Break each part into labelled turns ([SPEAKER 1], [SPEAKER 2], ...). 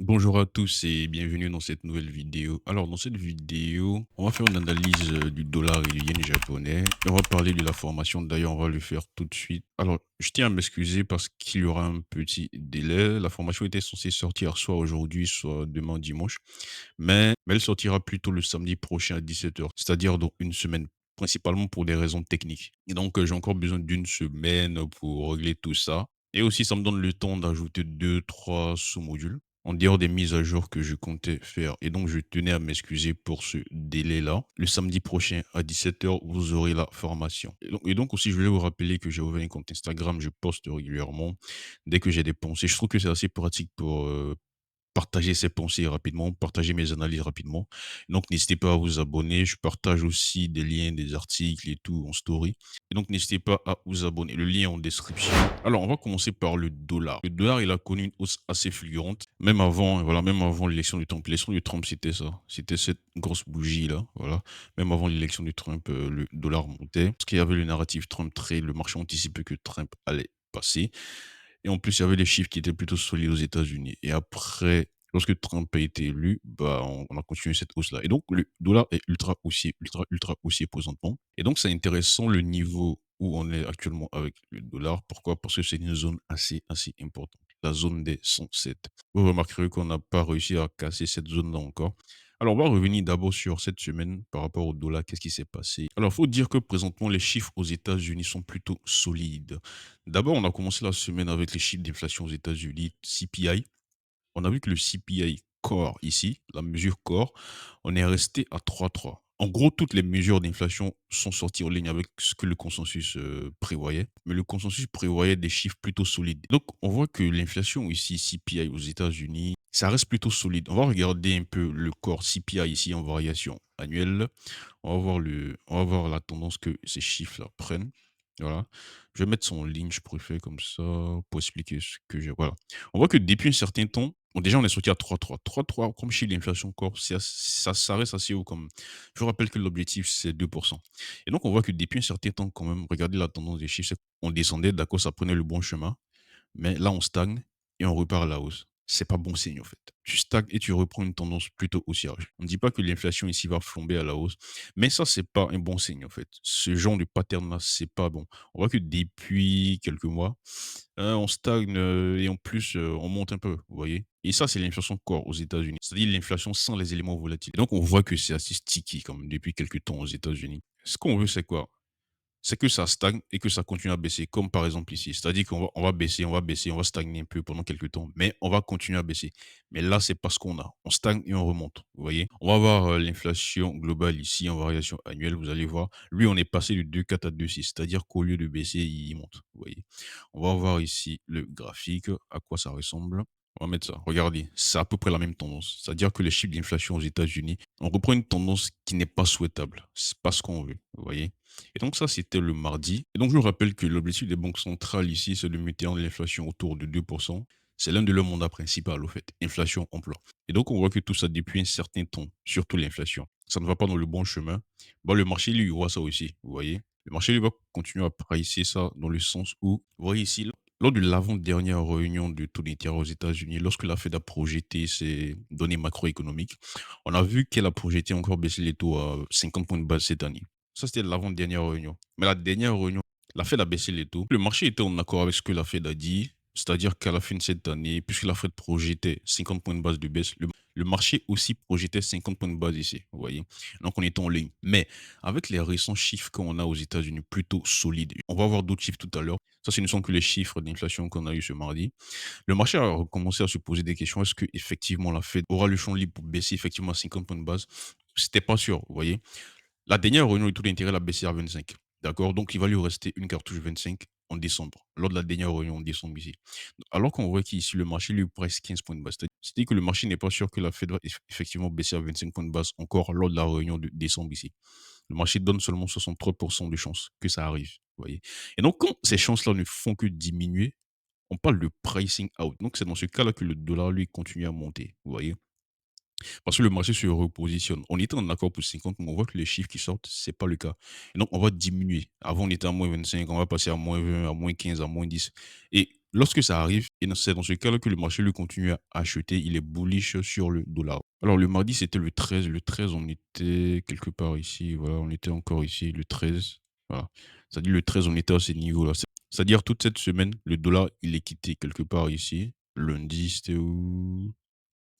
[SPEAKER 1] Bonjour à tous et bienvenue dans cette nouvelle vidéo. Alors, dans cette vidéo, on va faire une analyse du dollar et du yen japonais. Et on va parler de la formation. D'ailleurs, on va le faire tout de suite. Alors, je tiens à m'excuser parce qu'il y aura un petit délai. La formation était censée sortir soit aujourd'hui, soit demain dimanche. Mais elle sortira plutôt le samedi prochain à 17 h, c'est-à-dire dans une semaine, principalement pour des raisons techniques. Et donc, j'ai encore besoin d'une semaine pour régler tout ça. Et aussi, ça me donne le temps d'ajouter deux, trois sous-modules en dehors des mises à jour que je comptais faire. Et donc, je tenais à m'excuser pour ce délai-là. Le samedi prochain à 17 h, vous aurez la formation. Et donc aussi, je voulais vous rappeler que j'ai ouvert un compte Instagram, je poste régulièrement dès que j'ai des pensées. Je trouve que c'est assez pratique pour partager ses pensées rapidement, partager mes analyses rapidement. Donc, n'hésitez pas à vous abonner. Je partage aussi des liens, des articles et tout en story. Et donc, n'hésitez pas à vous abonner. Le lien en description. Alors, on va commencer par le dollar. Le dollar, il a connu une hausse assez fulgurante. Même avant, voilà, même avant l'élection du Trump. L'élection du Trump, c'était ça. C'était cette grosse bougie-là. Voilà. Même avant l'élection du Trump, le dollar montait. Parce qu'il y avait le narratif Trump très, le marché anticipait que Trump allait passer. Et en plus, il y avait les chiffres qui étaient plutôt solides aux États-Unis. Et après, lorsque Trump a été élu, bah, on a continué cette hausse-là. Et donc, le dollar est ultra haussier, ultra, ultra haussier présentement. Et donc, c'est intéressant le niveau où on est actuellement avec le dollar. Pourquoi? Parce que c'est une zone assez, assez importante. La zone des 107. Vous remarquerez qu'on n'a pas réussi à casser cette zone-là encore. Alors, on va revenir d'abord sur cette semaine par rapport au dollar. Qu'est-ce qui s'est passé? Alors, il faut dire que présentement, les chiffres aux États-Unis sont plutôt solides. D'abord, on a commencé la semaine avec les chiffres d'inflation aux États-Unis, CPI. On a vu que le CPI core ici, la mesure core, on est resté à 3,3. En gros, toutes les mesures d'inflation sont sorties en ligne avec ce que le consensus prévoyait. Mais le consensus prévoyait des chiffres plutôt solides. Donc, on voit que l'inflation ici, CPI aux États-Unis, ça reste plutôt solide. On va regarder un peu le core CPI ici en variation annuelle. On va voir la tendance que ces chiffres-là prennent. Voilà. Je vais mettre ça en ligne, je préfère comme ça, pour expliquer ce que j'ai. Voilà. On voit que depuis un certain temps, bon, déjà, on est sorti à 3,3. 3,3, comme chez l'inflation corps, ça reste assez haut. Je vous rappelle que l'objectif, c'est 2%. Et donc, on voit que depuis un certain temps, quand même, regardez la tendance des chiffres, on descendait, d'accord, ça prenait le bon chemin. Mais là, on stagne et on repart à la hausse. C'est pas bon signe, en fait. Tu stagnes et tu reprends une tendance plutôt haussière. On ne dit pas que l'inflation ici va flamber à la hausse, mais ça, c'est pas un bon signe, en fait. Ce genre de pattern-là, c'est pas bon. On voit que depuis quelques mois, on stagne et en plus, on monte un peu, vous voyez. Et ça, c'est l'inflation corps aux États-Unis, c'est-à-dire l'inflation sans les éléments volatiles. Et donc, on voit que c'est assez sticky, comme depuis quelques temps aux États-Unis. Ce qu'on veut, c'est quoi? C'est que ça stagne et que ça continue à baisser, comme par exemple ici. C'est-à-dire qu'on va baisser, on va baisser, on va stagner un peu pendant quelques temps, mais on va continuer à baisser. Mais là, c'est pas ce qu'on a. On stagne et on remonte. Vous voyez? On va voir l'inflation globale ici en variation annuelle. Vous allez voir. Lui, on est passé de 2,4 à 2,6. C'est-à-dire qu'au lieu de baisser, il monte. Vous voyez? On va voir ici le graphique, à quoi ça ressemble. On va mettre ça. Regardez, c'est à peu près la même tendance. C'est-à-dire que les chiffres d'inflation aux États-Unis, on reprend une tendance qui n'est pas souhaitable. C'est pas ce qu'on veut. Vous voyez? Et donc ça, c'était le mardi. Et donc je vous rappelle que l'objectif des banques centrales ici, c'est de maintenir l'inflation autour de 2%. C'est l'un de leurs mandats principaux, au fait. Inflation, emploi. Et donc on voit que tout ça depuis un certain temps, surtout l'inflation. Ça ne va pas dans le bon chemin. Bon, le marché, lui, il voit ça aussi, vous voyez. Le marché, lui, va continuer à pricer ça dans le sens où, vous voyez ici, lors de l'avant-dernière réunion du taux d'intérêt aux États-Unis, lorsque la Fed a projeté ses données macroéconomiques, on a vu qu'elle a projeté encore baisser les taux à 50 points de base cette année. Ça, c'était l'avant-dernière réunion. Mais la dernière réunion, la Fed a baissé les taux. Le marché était en accord avec ce que la Fed a dit. C'est-à-dire qu'à la fin de cette année, puisque la Fed projetait 50 points de base de baisse, le marché aussi projetait 50 points de base ici. Vous voyez? Donc, on est en ligne. Mais avec les récents chiffres qu'on a aux États-Unis plutôt solides, on va voir d'autres chiffres tout à l'heure. Ça, ce ne sont que les chiffres d'inflation qu'on a eu ce mardi. Le marché a recommencé à se poser des questions. Est-ce que effectivement la Fed aura le champ libre pour baisser effectivement à 50 points de base? C'était pas sûr, vous voyez? La dernière réunion du taux d'intérêt l'a baissé à 25. D'accord? Donc, il va lui rester une cartouche 25 en décembre, lors de la dernière réunion en décembre ici. Alors qu'on voit qu'ici, le marché lui presse 15 points de base. C'est-à-dire que le marché n'est pas sûr que la Fed va effectivement baisser à 25 points de base encore lors de la réunion de décembre ici. Le marché donne seulement 63% de chances que ça arrive. Vous voyez? Et donc, quand ces chances-là ne font que diminuer, on parle de pricing out. Donc, c'est dans ce cas-là que le dollar, lui, continue à monter. Vous voyez? Parce que le marché se repositionne. On était en accord pour 50, mais on voit que les chiffres qui sortent, c'est pas le cas. Et donc, on va diminuer. Avant, on était à -25, on va passer à -20, à -15, à -10. Et lorsque ça arrive, et c'est dans ce cas-là que le marché lui continue à acheter, il est bullish sur le dollar. Alors le mardi, c'était le 13. Le 13, on était quelque part ici, voilà, on était encore ici, le 13. Voilà. C'est-à-dire le 13, on était à ces niveaux-là. C'est-à-dire toute cette semaine, le dollar, il est quitté quelque part ici. Lundi, c'était où?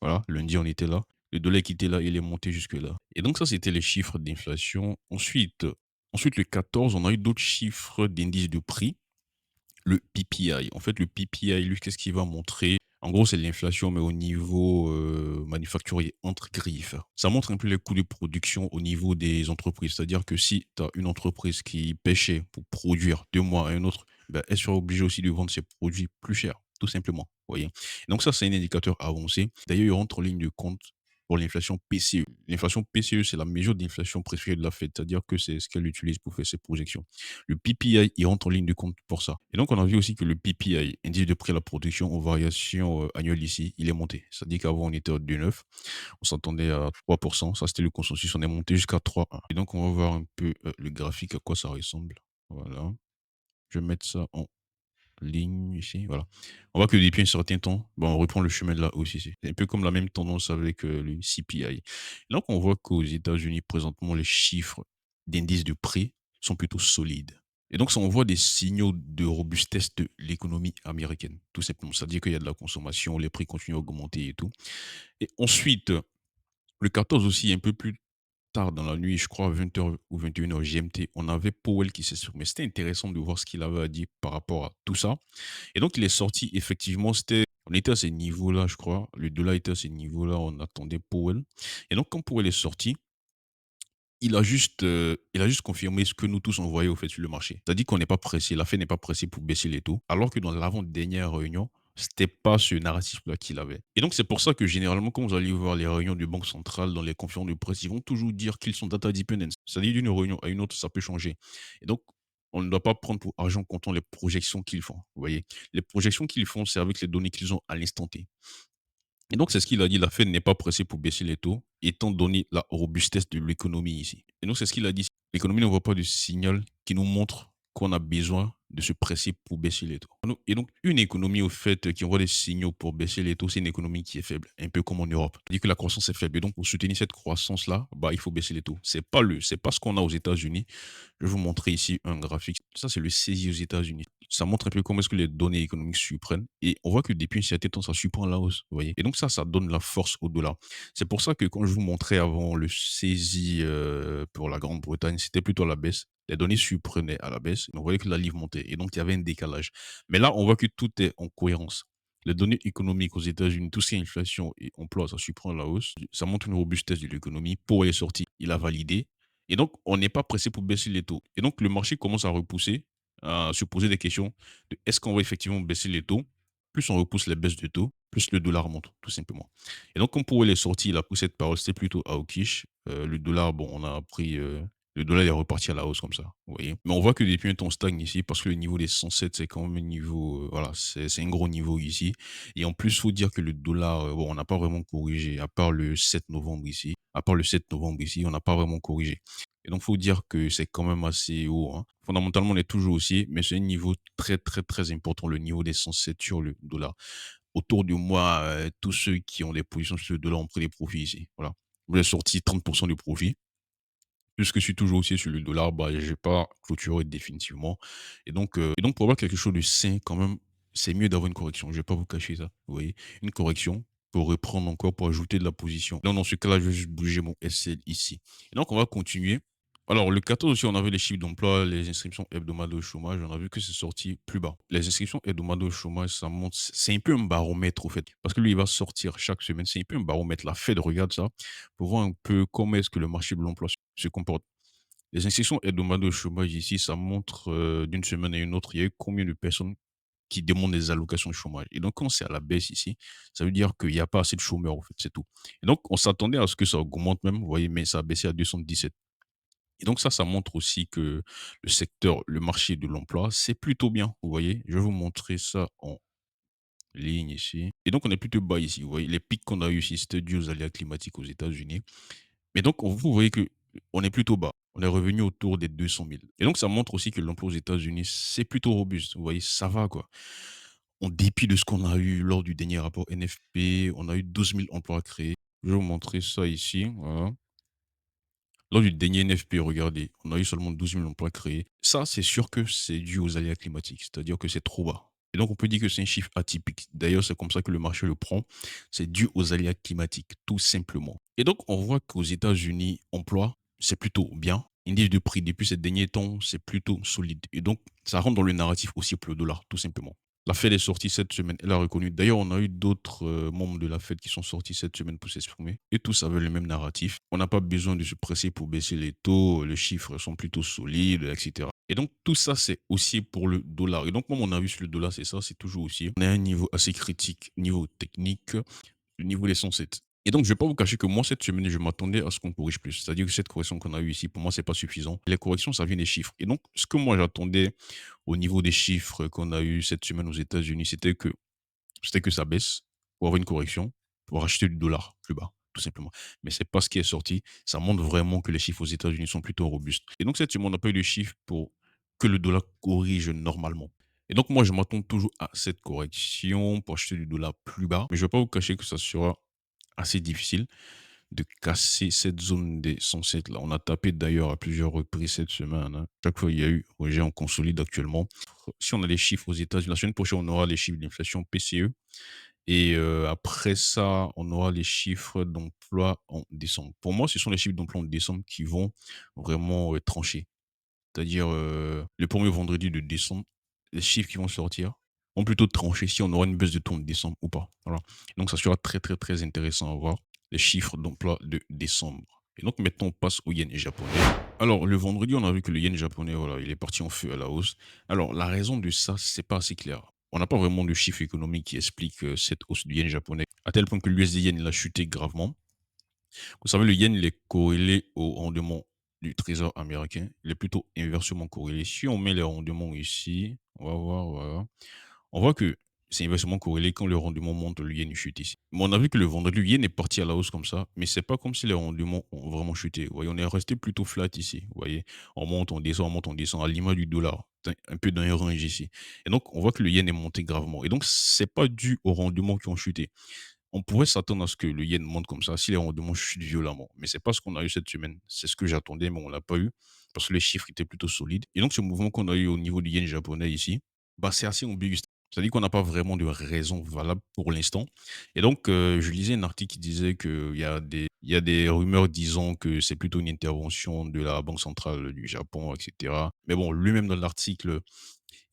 [SPEAKER 1] Voilà, lundi, on était là. Le dollar est quitté là, il est monté jusque là. Et donc ça, c'était les chiffres d'inflation. Ensuite, le 14, on a eu d'autres chiffres d'indice de prix. Le PPI. En fait, le PPI, lui, qu'est-ce qu'il va montrer? En gros, c'est l'inflation, mais au niveau manufacturier, entre griffes. Ça montre un peu les coûts de production au niveau des entreprises. C'est-à-dire que si tu as une entreprise qui pêchait pour produire 2 mois à un autre, ben, elle sera obligée aussi de vendre ses produits plus chers, tout simplement. Vous voyez. Donc ça, c'est un indicateur avancé. D'ailleurs, il rentre en ligne de compte pour l'inflation PCE. L'inflation PCE, c'est la mesure d'inflation préférée de la Fed, c'est-à-dire que c'est ce qu'elle utilise pour faire ses projections. Le PPI, il rentre en ligne de compte pour ça. Et donc, on a vu aussi que le PPI, indice de prix à la production en variation annuelle ici, il est monté. C'est-à-dire qu'avant, on était à 2,9, on s'attendait à 3%, ça c'était le consensus, on est monté jusqu'à 3,1. Et donc, on va voir un peu le graphique, à quoi ça ressemble. Voilà. Je vais mettre ça en ligne ici, voilà. On voit que depuis un certain temps, bon, on reprend le chemin de la hausse ici. C'est un peu comme la même tendance avec le CPI. Donc, on voit qu'aux États-Unis, présentement, les chiffres d'indice de prix sont plutôt solides. Et donc, ça envoie des signaux de robustesse de l'économie américaine, tout simplement. C'est-à-dire qu'il y a de la consommation, les prix continuent à augmenter et tout. Et ensuite, le 14 aussi, un peu plus tard dans la nuit, je crois 20 h ou 21 h GMT, on avait Powell qui s'est exprimé. C'était intéressant de voir ce qu'il avait à dire par rapport à tout ça. Et donc, il est sorti, effectivement, on était à ces niveaux-là, je crois. Le dollar était à ces niveaux-là, on attendait Powell. Et donc, quand Powell est sorti, il a juste confirmé ce que nous tous on voyait au fait sur le marché. C'est-à-dire qu'on n'est pas pressé, la Fed n'est pas pressée pour baisser les taux, alors que dans l'avant-dernière réunion, c'était pas ce narratif-là qu'il avait. Et donc c'est pour ça que généralement, quand vous allez voir les réunions de banque centrale dans les conférences de presse, ils vont toujours dire qu'ils sont data dependent. C'est-à-dire d'une réunion à une autre, ça peut changer. Et donc, on ne doit pas prendre pour argent comptant les projections qu'ils font. Vous voyez, les projections qu'ils font, c'est avec les données qu'ils ont à l'instant T. Et donc, c'est ce qu'il a dit, la Fed n'est pas pressée pour baisser les taux, étant donné la robustesse de l'économie ici. Et donc, c'est ce qu'il a dit. L'économie ne voit pas de signal qui nous montre qu'on a besoin de se presser pour baisser les taux. Et donc, une économie, au fait, qui envoie des signaux pour baisser les taux, c'est une économie qui est faible, un peu comme en Europe. C'est-à-dire que la croissance est faible. Et donc, pour soutenir cette croissance-là, bah, il faut baisser les taux. C'est pas ce qu'on a aux États-Unis. Je vais vous montrer ici un graphique. Ça, c'est le saisie aux États-Unis. Ça montre un peu comment est-ce que les données économiques surprennent. Et on voit que depuis un certain temps, ça surprend la hausse. Vous voyez. Et donc ça donne la force au dollar. C'est pour ça que quand je vous montrais avant le saisie pour la Grande-Bretagne, c'était plutôt à la baisse. Les données surprenaient à la baisse. On voyait que la livre montait. Et donc, il y avait un décalage. Mais là, on voit que tout est en cohérence. Les données économiques aux États-Unis, tout ce qui est inflation et emploi, ça surprend la hausse. Ça montre une robustesse de l'économie. Pour est sorti, il a validé. Et donc, on n'est pas pressé pour baisser les taux. Et donc, le marché commence à repousser, à se poser des questions de est-ce qu'on va effectivement baisser les taux? Plus on repousse les baisses de taux, plus le dollar monte, tout simplement. Et donc, comme pour les sorties, il a pris cette parole, c'était plutôt hawkish. Le dollar, bon, on a pris. Le dollar est reparti à la hausse comme ça, vous voyez. Mais on voit que depuis un temps, on stagne ici parce que le niveau des 107, c'est quand même un niveau. Voilà, c'est un gros niveau ici. Et en plus, il faut dire que le dollar, bon, on n'a pas vraiment corrigé, à part le 7 novembre ici. À part le 7 novembre ici, on n'a pas vraiment corrigé. Et donc, il faut dire que c'est quand même assez haut, hein. Fondamentalement, on est toujours haussier, mais c'est un niveau très, très, très important, le niveau des 107 sur le dollar. Autour de moi, tous ceux qui ont des positions sur le dollar ont pris des profits ici. Voilà. Vous avez sorti 30% du profit. Puisque je suis toujours haussier sur le dollar, bah, j'ai pas clôturé définitivement. Et donc, pour avoir quelque chose de sain, quand même, c'est mieux d'avoir une correction. Je vais pas vous cacher ça. Vous voyez, une correction pour reprendre encore, pour ajouter de la position. Donc, dans ce cas-là, je vais juste bouger mon SL ici. Et donc, on va continuer. Alors, le 14 aussi, on avait les chiffres d'emploi, les inscriptions hebdomadaires au chômage. On a vu que c'est sorti plus bas. Les inscriptions hebdomadaires au chômage, ça monte. C'est un peu un baromètre, au fait. Parce que lui, il va sortir chaque semaine. C'est un peu un baromètre. La Fed regarde ça pour voir un peu comment est-ce que le marché de l'emploi se comporte. Les inscriptions hebdomadaires au chômage ici, ça montre d'une semaine à une autre, il y a eu combien de personnes qui demandent des allocations de chômage. Et donc, quand c'est à la baisse ici, ça veut dire qu'il n'y a pas assez de chômeurs, en fait, c'est tout. Et donc, on s'attendait à ce que ça augmente même, vous voyez, mais ça a baissé à 217. Et donc, ça montre aussi que le secteur, le marché de l'emploi, c'est plutôt bien, vous voyez. Je vais vous montrer ça en ligne ici. Et donc, on est plutôt bas ici, vous voyez. Les pics qu'on a eu ici, c'était dû aux aléas climatiques aux États-Unis. Mais donc, vous voyez que on est plutôt bas. On est revenu autour des 200 000. Et donc, ça montre aussi que l'emploi aux États-Unis, c'est plutôt robuste. Vous voyez, ça va, quoi. en dépit de ce qu'on a eu lors du dernier rapport NFP, on a eu 12 000 emplois créés. Je vais vous montrer ça ici, voilà. Lors du dernier NFP, regardez, on a eu seulement 12 000 emplois créés. Ça, c'est sûr que c'est dû aux aléas climatiques, c'est-à-dire que c'est trop bas. Et donc, on peut dire que c'est un chiffre atypique. D'ailleurs, c'est comme ça que le marché le prend. C'est dû aux aléas climatiques, tout simplement. Et donc, on voit qu'aux États-Unis, emploi, c'est plutôt bien. Indice de prix depuis ces derniers temps, c'est plutôt solide. Et donc, ça rentre dans le narratif aussi pour le dollar, tout simplement. La Fed est sortie cette semaine, elle a reconnu. D'ailleurs, on a eu d'autres membres de la Fed qui sont sortis cette semaine pour s'exprimer. Et tous avaient le même narratif. On n'a pas besoin de se presser pour baisser les taux, les chiffres sont plutôt solides, etc. Et donc, tout ça, c'est aussi pour le dollar. Et donc, moi, mon avis sur le dollar, c'est ça, c'est toujours aussi. On est à un niveau assez critique, niveau technique, le niveau des 107. Et donc, je ne vais pas vous cacher que moi, cette semaine, je m'attendais à ce qu'on corrige plus. C'est-à-dire que cette correction qu'on a eue ici, pour moi, c'est pas suffisant. Les corrections, ça vient des chiffres. Et donc, ce que moi, j'attendais au niveau des chiffres qu'on a eu cette semaine aux États-Unis, c'était que ça baisse pour avoir une correction, pour acheter du dollar plus bas, tout simplement. Mais c'est pas ce qui est sorti. Ça montre vraiment que les chiffres aux États-Unis sont plutôt robustes. Et donc, cette semaine, on n'a pas eu de chiffres pour que le dollar corrige normalement. Et donc, moi, je m'attends toujours à cette correction pour acheter du dollar plus bas. Mais je ne vais pas vous cacher que ça sera assez difficile de casser cette zone des 107 là. On a tapé d'ailleurs à plusieurs reprises cette semaine, hein. Chaque fois, il y a eu rejet, on consolide actuellement. Si on a les chiffres aux États-Unis, la semaine prochaine, on aura les chiffres d'inflation PCE. Et après ça, on aura les chiffres d'emploi en décembre. Pour moi, ce sont les chiffres d'emploi en décembre qui vont vraiment trancher. C'est-à-dire, le premier vendredi de décembre, les chiffres qui vont sortir vont plutôt trancher si on aura une baisse de taux en décembre ou pas. Voilà. Donc ça sera très, très, très intéressant à voir les chiffres d'emploi de décembre. Et donc maintenant, on passe au yen japonais. Alors, le vendredi, on a vu que le yen japonais, voilà, il est parti en feu à la hausse. Alors, la raison de ça, c'est pas assez clair. On n'a pas vraiment de chiffres économiques qui expliquent cette hausse du yen japonais, à tel point que l'USD yen il a chuté gravement. Vous savez, le yen, il est corrélé au rendement du trésor américain. Il est plutôt inversement corrélé. Si on met les rendements ici, on va voir, voilà. On voit que c'est inversement corrélé quand le rendement monte, le yen chute ici. Mais on a vu que le vendredi, le yen est parti à la hausse comme ça, mais c'est pas comme si les rendements ont vraiment chuté. Vous voyez, on est resté plutôt flat ici. Vous voyez, on monte, on descend, à l'image du dollar, un peu dans un range ici. Et donc, on voit que le yen est monté gravement. Et donc, c'est pas dû aux rendements qui ont chuté. On pourrait s'attendre à ce que le yen monte comme ça si les rendements chutent violemment. Mais c'est pas ce qu'on a eu cette semaine. C'est ce que j'attendais, mais on l'a pas eu parce que les chiffres étaient plutôt solides. Et donc, ce mouvement qu'on a eu au niveau du yen japonais ici, bah, c'est assez ambigu. C'est-à-dire qu'on n'a pas vraiment de raison valable pour l'instant. Et donc, je lisais un article qui disait qu'il y a des rumeurs disant que c'est plutôt une intervention de la Banque centrale du Japon, etc. Mais bon, lui-même dans l'article,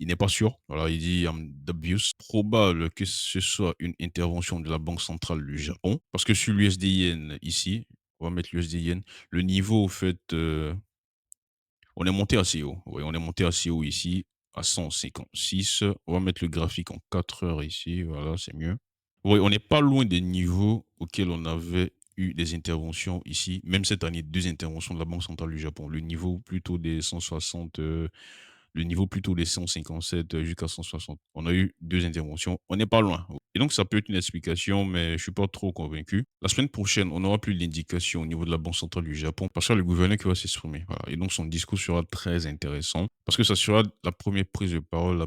[SPEAKER 1] il n'est pas sûr. Voilà, il dit dubious, probable que ce soit une intervention de la Banque centrale du Japon. Parce que sur l'USD Yen ici, on va mettre l'USD Yen, le niveau, au fait, on est monté assez haut. Oui, on est monté assez haut ici, à 156. On va mettre le graphique en 4 heures ici. Voilà, c'est mieux. Oui, on n'est pas loin des niveaux auxquels on avait eu des interventions ici. Même cette année, deux interventions de la Banque centrale du Japon. Le niveau plutôt des 160, le niveau plutôt des 157 jusqu'à 160. On a eu deux interventions. On n'est pas loin. Et donc, ça peut être une explication, mais je ne suis pas trop convaincu. La semaine prochaine, on n'aura plus d'indication au niveau de la Banque centrale du Japon parce que le gouverneur qui va s'exprimer. Voilà. Et donc, son discours sera très intéressant parce que ça sera la première prise de parole,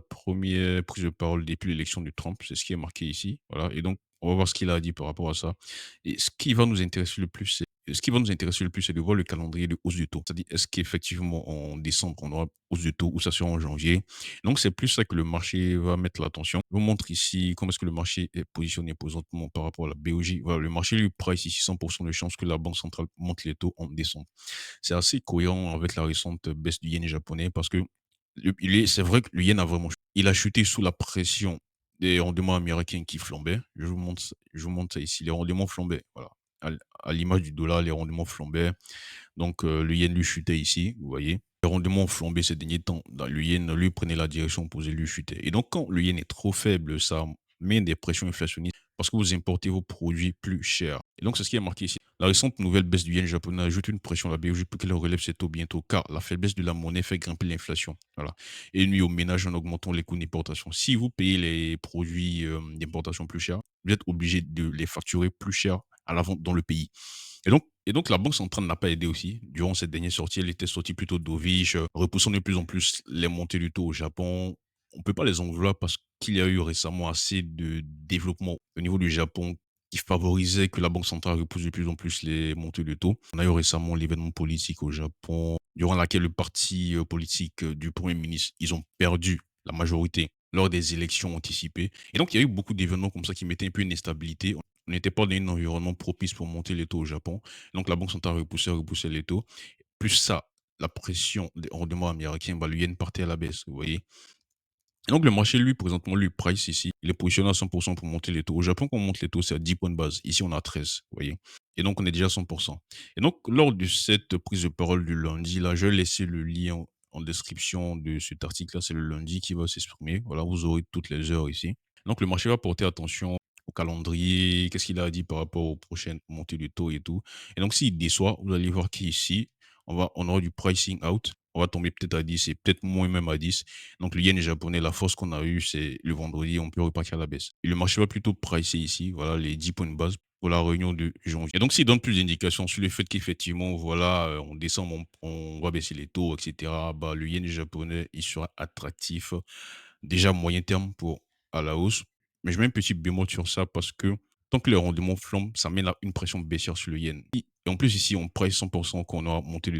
[SPEAKER 1] depuis l'élection de Trump. C'est ce qui est marqué ici. Voilà. Et donc, on va voir ce qu'il a dit par rapport à ça. Et ce qui va nous intéresser le plus, c'est de voir le calendrier de hausse du taux. C'est-à-dire, est-ce qu'effectivement, en décembre, on aura hausse de taux ou ça sera en janvier? Donc, c'est plus ça que le marché va mettre l'attention. Je vous montre ici comment est-ce que le marché est positionné présentement par rapport à la BOJ. Voilà, le marché lui price ici 100% de chances que la Banque centrale monte les taux en décembre. C'est assez cohérent avec la récente baisse du yen japonais parce que c'est vrai que le yen a vraiment chuté. Il a chuté sous la pression des rendements américains qui flambaient. Je vous montre ça ici. Les rendements flambaient. Voilà. À, à l'image du dollar, les rendements flambaient. Donc, le yen lui chutait ici, vous voyez. Les rendements ont flambé ces derniers temps. Le yen, lui, prenait la direction opposée, lui chutait. Et donc, quand le yen est trop faible, ça met des pressions inflationnistes parce que vous importez vos produits plus chers. Et donc, c'est ce qui est marqué ici. La récente nouvelle baisse du yen japonais ajoute une pression à la BOJ pour qu'elle relève ses taux bientôt, car la faiblesse de la monnaie fait grimper l'inflation. Voilà. Et nuit aux ménages en augmentant les coûts d'importation. Si vous payez les produits d'importation plus chers, vous êtes obligé de les facturer plus cher à la vente dans le pays. Et donc, la Banque centrale n'a pas aidé aussi. Durant cette dernière sortie, elle était sortie plutôt dovish, repoussant de plus en plus les montées du taux au Japon. on peut pas les en vouloir parce qu'il y a eu récemment assez de développement au niveau du Japon qui favorisait que la banque centrale repousse de plus en plus les montées de taux. On a eu récemment l'événement politique au Japon, durant laquelle le parti politique du Premier ministre, ils ont perdu la majorité lors des élections anticipées. Et donc, il y a eu beaucoup d'événements comme ça qui mettaient un peu une instabilité. On n'était pas dans un environnement propice pour monter les taux au Japon. Donc, la banque centrale repoussait les taux. Plus ça, la pression des rendements américains, bah, le yen partait à la baisse, vous voyez. Et donc le marché, lui, présentement, lui, price ici, il est positionné à 100 pour monter les taux. Au Japon, quand on monte les taux, c'est à 10 points de base. Ici, on a 13, vous voyez. Et donc, on est déjà à 100. Et donc, lors de cette prise de parole du lundi, là, je vais laisser le lien en description de cet article-là. C'est le lundi qui va s'exprimer. Voilà, vous aurez toutes les heures ici. Donc, le marché va porter attention au calendrier, qu'est-ce qu'il a dit par rapport aux prochaines montées de taux et tout. Et donc, s'il déçoit, vous allez voir qu'ici, on aura du pricing out. On va tomber peut-être à 10 et peut-être moins même à 10. Donc le yen japonais, la force qu'on a eue, c'est le vendredi, on peut repartir à la baisse. Et le marché va plutôt pricer ici, voilà, les 10 points de base pour la réunion de janvier. Et donc, s'il donne plus d'indications sur le fait qu'effectivement, voilà, on descend, on va baisser les taux, etc., bah, le yen japonais, il sera attractif, déjà moyen terme pour à la hausse. Mais je mets un petit bémol sur ça parce que tant que les rendements flambent, ça met une pression baissière sur le yen. Et en plus, ici, on price 100% qu'on aura monté le